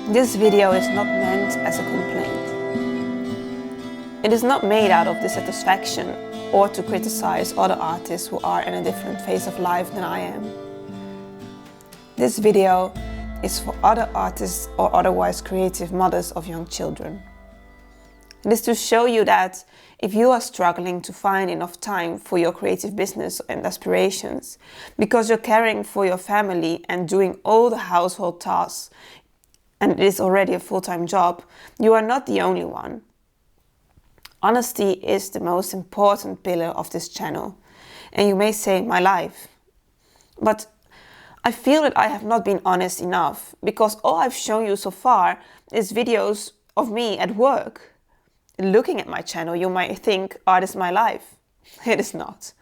This video is not meant as a complaint. It is not made out of dissatisfaction or to criticize other artists who are in a different phase of life than I am. This video is for other artists or otherwise creative mothers of young children. It is to show you that if you are struggling to find enough time for your creative business and aspirations, because you're caring for your family and doing all the household tasks, and it is already a full-time job, you are not the only one. Honesty is the most important pillar of this channel, and you may say my life. But I feel that I have not been honest enough, because all I've shown you so far is videos of me at work. Looking at my channel, you might think art is my life. It is not.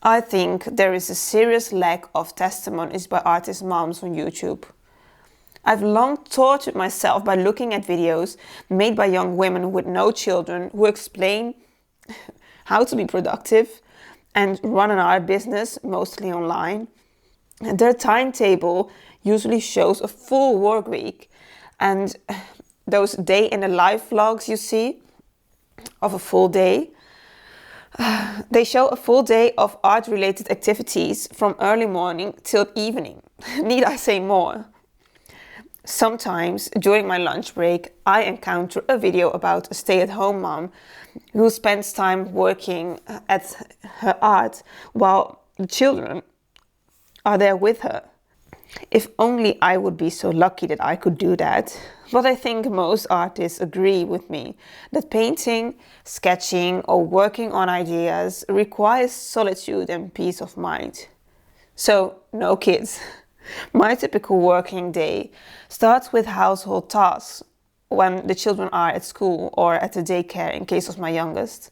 I think there is a serious lack of testimonies by artist moms on YouTube. I've long tortured myself by looking at videos made by young women with no children who explain how to be productive and run an art business, mostly online. And their timetable usually shows a full work week, and those day in the life vlogs you see of a full day, they show a full day of art-related activities from early morning till evening. Need I say more? Sometimes during my lunch break, I encounter a video about a stay-at-home mom who spends time working at her art while the children are there with her. If only I would be so lucky that I could do that. But I think most artists agree with me that painting, sketching, or working on ideas requires solitude and peace of mind. So, no kids. My typical working day starts with household tasks when the children are at school or at the daycare in case of my youngest.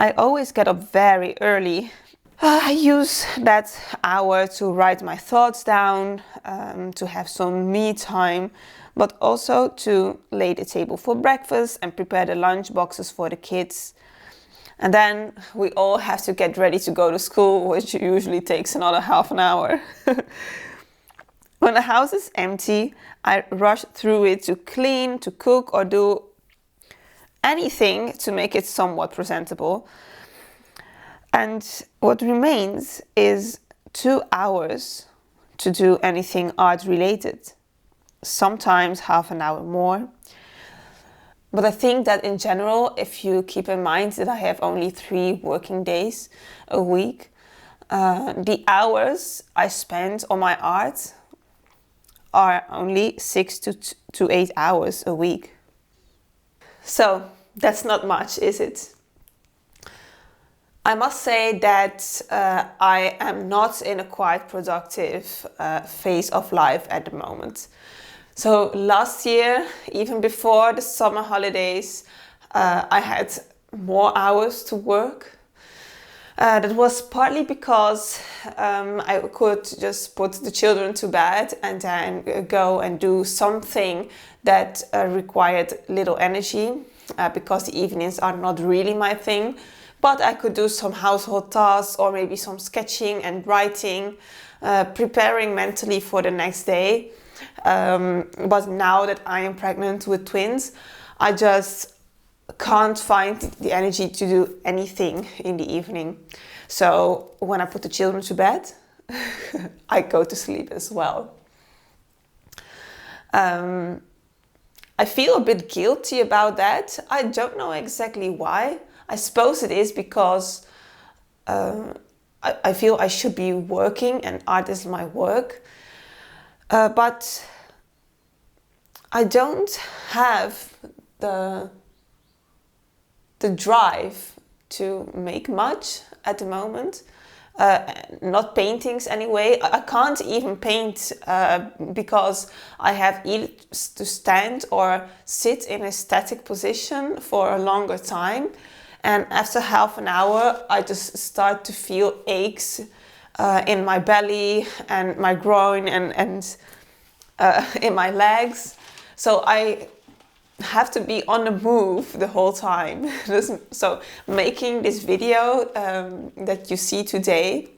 I always get up very early. I use that hour to write my thoughts down, to have some me time, but also to lay the table for breakfast and prepare the lunch boxes for the kids. And then we all have to get ready to go to school, which usually takes another half an hour. When the house is empty, I rush through it to clean, to cook, or do anything to make it somewhat presentable. And what remains is 2 hours to do anything art related. Sometimes half an hour more. But I think that in general, if you keep in mind that I have only 3 working days a week, the hours I spend on my art are only 6 to 8 hours a week. So that's not much, is it? I must say that I am not in a quite productive phase of life at the moment. So last year, even before the summer holidays, I had more hours to work. That was partly because I could just put the children to bed and then go and do something that required little energy, because the evenings are not really my thing. But I could do some household tasks or maybe some sketching and writing, preparing mentally for the next day. But now that I am pregnant with twins, I just can't find the energy to do anything in the evening. So when I put the children to bed, I go to sleep as well. I feel a bit guilty about that. I don't know exactly why. I suppose it is because I feel I should be working and art is my work. But I don't have the drive to make much at the moment. Not paintings anyway. I can't even paint because I have either to stand or sit in a static position for a longer time. And after half an hour, I just start to feel aches in my belly and my groin and in my legs. So I have to be on the move the whole time. So making this video that you see today,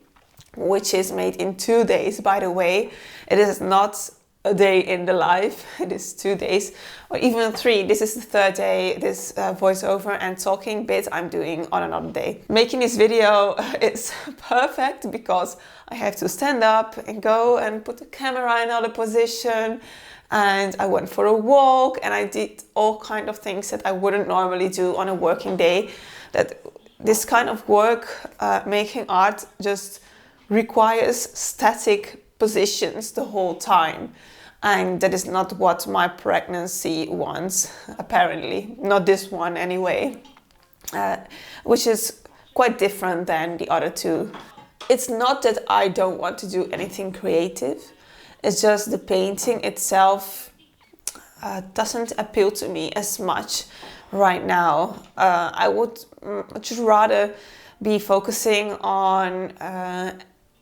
which is made in 2 days, by the way, it is not a day in the life. It is 2 days or even 3. This is the 3rd day, this voiceover and talking bit I'm doing on another day. Making this video is perfect because I have to stand up and go and put the camera in another position, and I went for a walk and I did all kind of things that I wouldn't normally do on a working day. That this kind of work, making art, just requires static positions the whole time, and that is not what my pregnancy wants, apparently not this one anyway, which is quite different than the other 2. It's not that I don't want to do anything creative, it's just the painting itself doesn't appeal to me as much right now. I would much rather be focusing on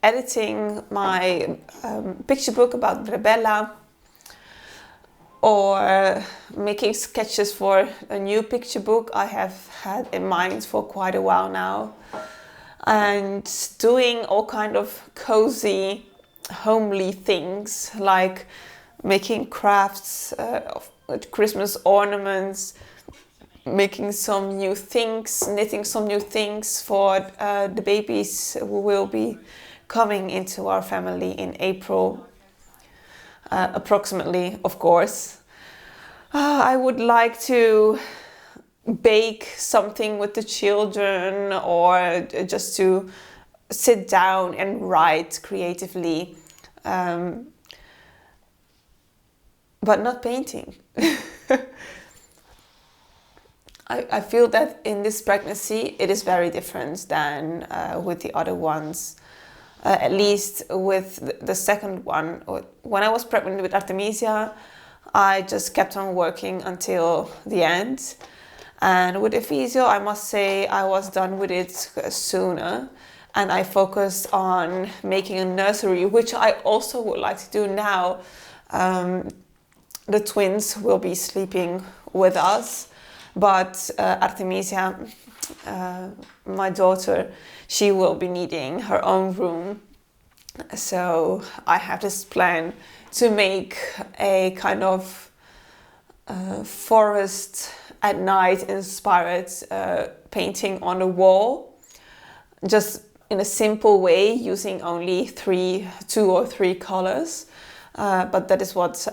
editing my picture book about Rebella, or making sketches for a new picture book I have had in mind for quite a while now, and doing all kind of cozy, homely things like making crafts of Christmas ornaments, making some new things, knitting some new things for the babies who will be coming into our family in April, approximately, of course. I would like to bake something with the children, or just to sit down and write creatively, but not painting. I feel that in this pregnancy it is very different than with the other ones. At least with the second one. When I was pregnant with Artemisia, I just kept on working until the end. And with Ephesio, I must say I was done with it sooner. And I focused on making a nursery, which I also would like to do now. The twins will be sleeping with us. But Artemisia, my daughter, she will be needing her own room. So I have this plan to make a kind of forest at night inspired painting on the wall, just in a simple way, using only 2 or 3 colors. But that is what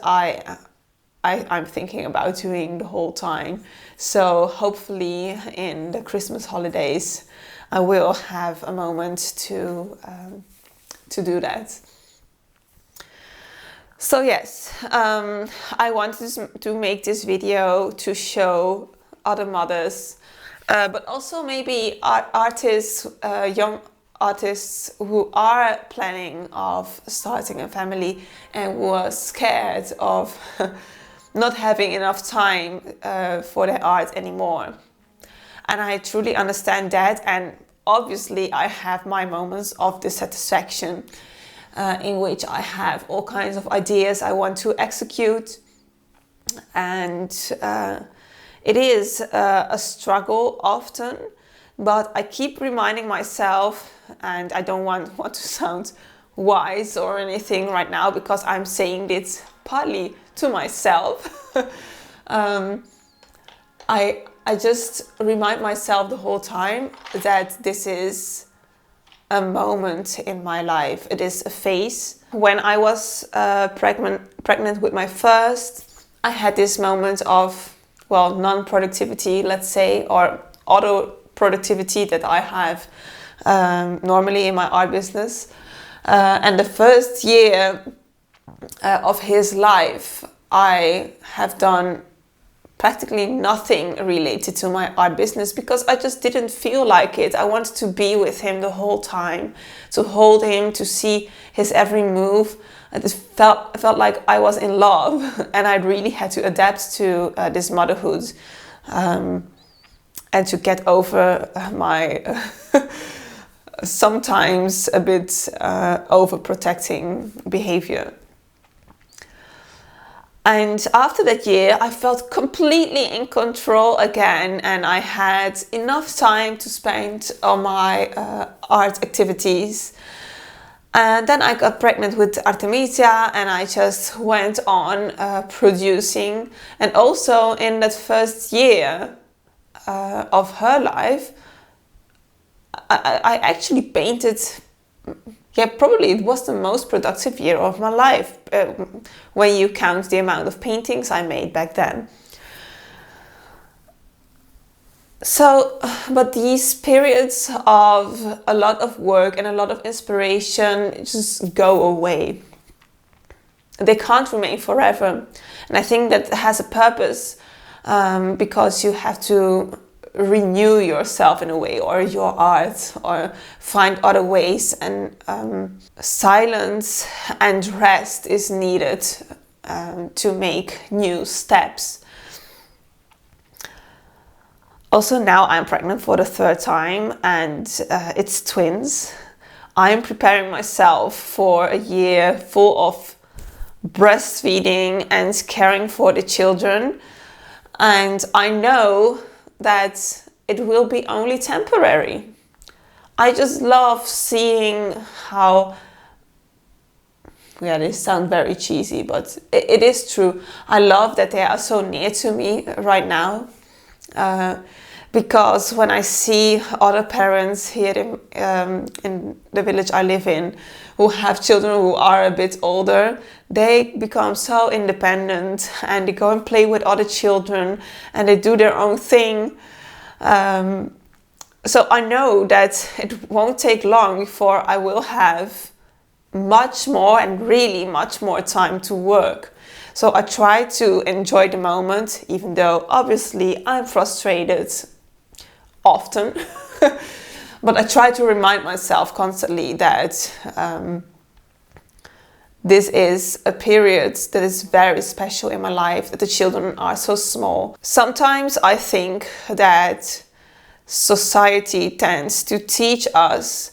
I'm thinking about doing the whole time. So hopefully in the Christmas holidays I will have a moment to do that. So yes, I wanted to make this video to show other mothers, but also maybe artists, young artists who are planning of starting a family and who are scared of not having enough time for their art anymore. And I truly understand that, and obviously I have my moments of dissatisfaction in which I have all kinds of ideas I want to execute, and it is a struggle often, but I keep reminding myself, and I don't want to sound wise or anything right now because I'm saying this partly to myself. I just remind myself the whole time that this is a moment in my life. It is a phase. When I was pregnant with my first, I had this moment of, well, non-productivity, let's say, or auto-productivity that I have normally in my art business. And the first year of his life, I have done practically nothing related to my art business because I just didn't feel like it. I wanted to be with him the whole time, to hold him, to see his every move. I just felt like I was in love, and I really had to adapt to this motherhood and to get over my sometimes a bit overprotecting behavior. And after that year, I felt completely in control again, and I had enough time to spend on my art activities. And then I got pregnant with Artemisia, and I just went on producing. And also in that first year of her life, I actually painted, yeah, probably it was the most productive year of my life when you count the amount of paintings I made back then. So, but these periods of a lot of work and a lot of inspiration just go away. They can't remain forever. And I think that has a purpose, because you have to renew yourself in a way, or your art, or find other ways, and silence and rest is needed to make new steps. Also, now I'm pregnant for the third time, and it's twins. I'm preparing myself for a year full of breastfeeding and caring for the children, and I know that it will be only temporary. I just love seeing how, yeah, this sounds very cheesy, but it is true. I love that they are so near to me right now. Because when I see other parents here in the village I live in who have children who are a bit older, they become so independent, and they go and play with other children, and they do their own thing. So I know that it won't take long before I will have much more, and really much more, time to work. So I try to enjoy the moment, even though obviously I'm frustrated often. But I try to remind myself constantly that this is a period that is very special in my life, that the children are so small. Sometimes I think that society tends to teach us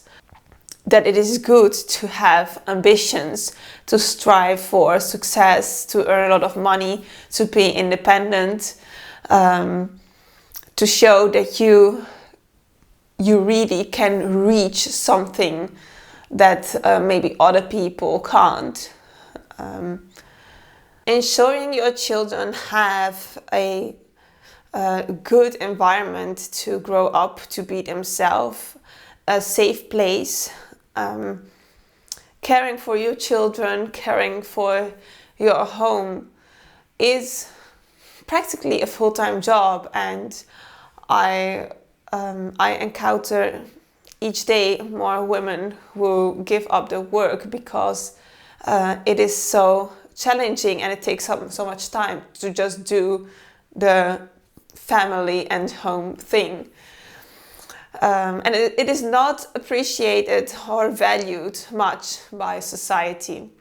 that it is good to have ambitions, to strive for success, to earn a lot of money, to be independent, to show that you really can reach something that maybe other people can't. Ensuring your children have a good environment to grow up, to be themselves, a safe place, caring for your children, caring for your home is practically a full-time job, and I encounter each day more women who give up their work because it is so challenging, and it takes up so much time to just do the family and home thing. And it is not appreciated or valued much by society.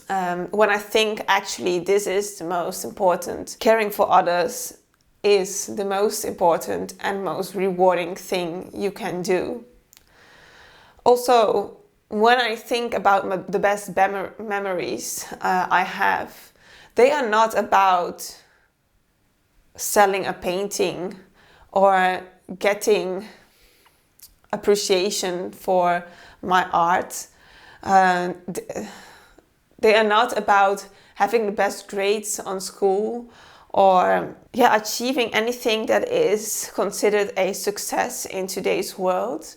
When I think actually this is the most important. Caring for others is the most important and most rewarding thing you can do. Also, when I think about the best memories I have, they are not about selling a painting or getting appreciation for my art. They are not about having the best grades on school, or achieving anything that is considered a success in today's world.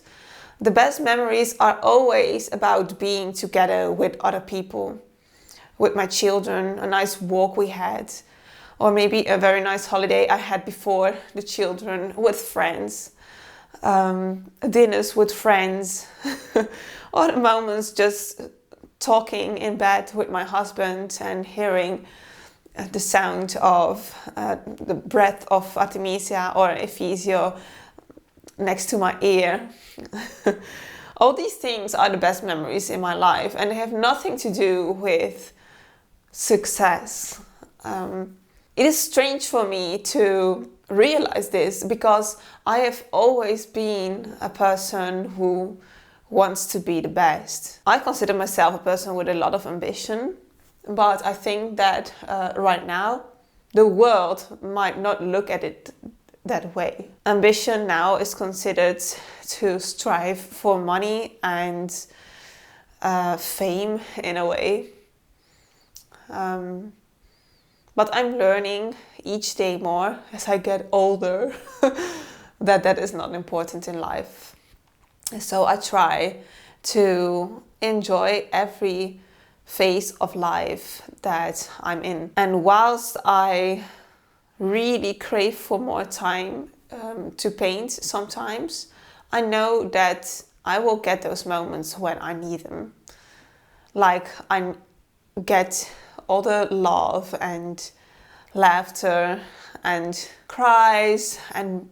The best memories are always about being together with other people, with my children, a nice walk we had, or maybe a very nice holiday I had before the children, with friends, dinners with friends, or the moments just talking in bed with my husband and hearing the sound of the breath of Artemisia or Ephesio next to my ear. All these things are the best memories in my life, and they have nothing to do with success. It is strange for me to realize this, because I have always been a person who wants to be the best. I consider myself a person with a lot of ambition, but I think that right now the world might not look at it that way. Ambition now is considered to strive for money and fame in a way. But I'm learning each day more as I get older that is not important in life. So I try to enjoy every phase of life that I'm in. And whilst I really crave for more time to paint sometimes, I know that I will get those moments when I need them. Like I get all the love and laughter and cries and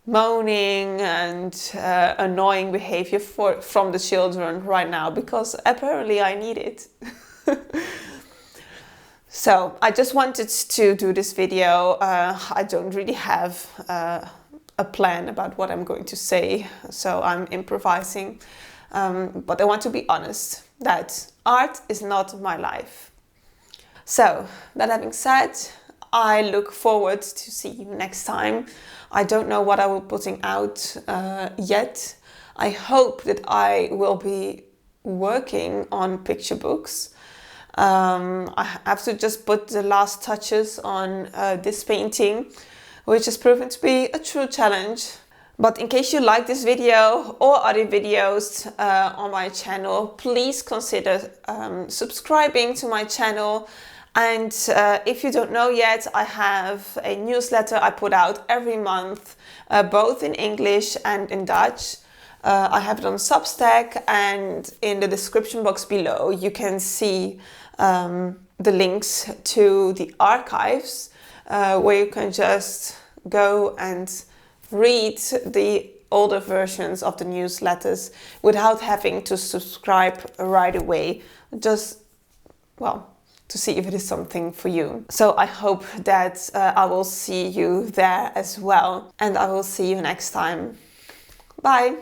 moaning and annoying behavior from the children right now, because apparently I need it. So I just wanted to do this video. I don't really have a plan about what I'm going to say, so I'm improvising. But I want to be honest that art is not my life. So that having said, I look forward to see you next time. I don't know what I will be putting out yet. I hope that I will be working on picture books. I have to just put the last touches on this painting, which has proven to be a true challenge. But in case you like this video or other videos on my channel, please consider subscribing to my channel. And if you don't know yet, I have a newsletter I put out every month, both in English and in Dutch. I have it on Substack, and in the description box below you can see the links to the archives, where you can just go and read the older versions of the newsletters without having to subscribe right away, just, well, to see if it is something for you. So I hope that I will see you there as well, and I will see you next time. Bye!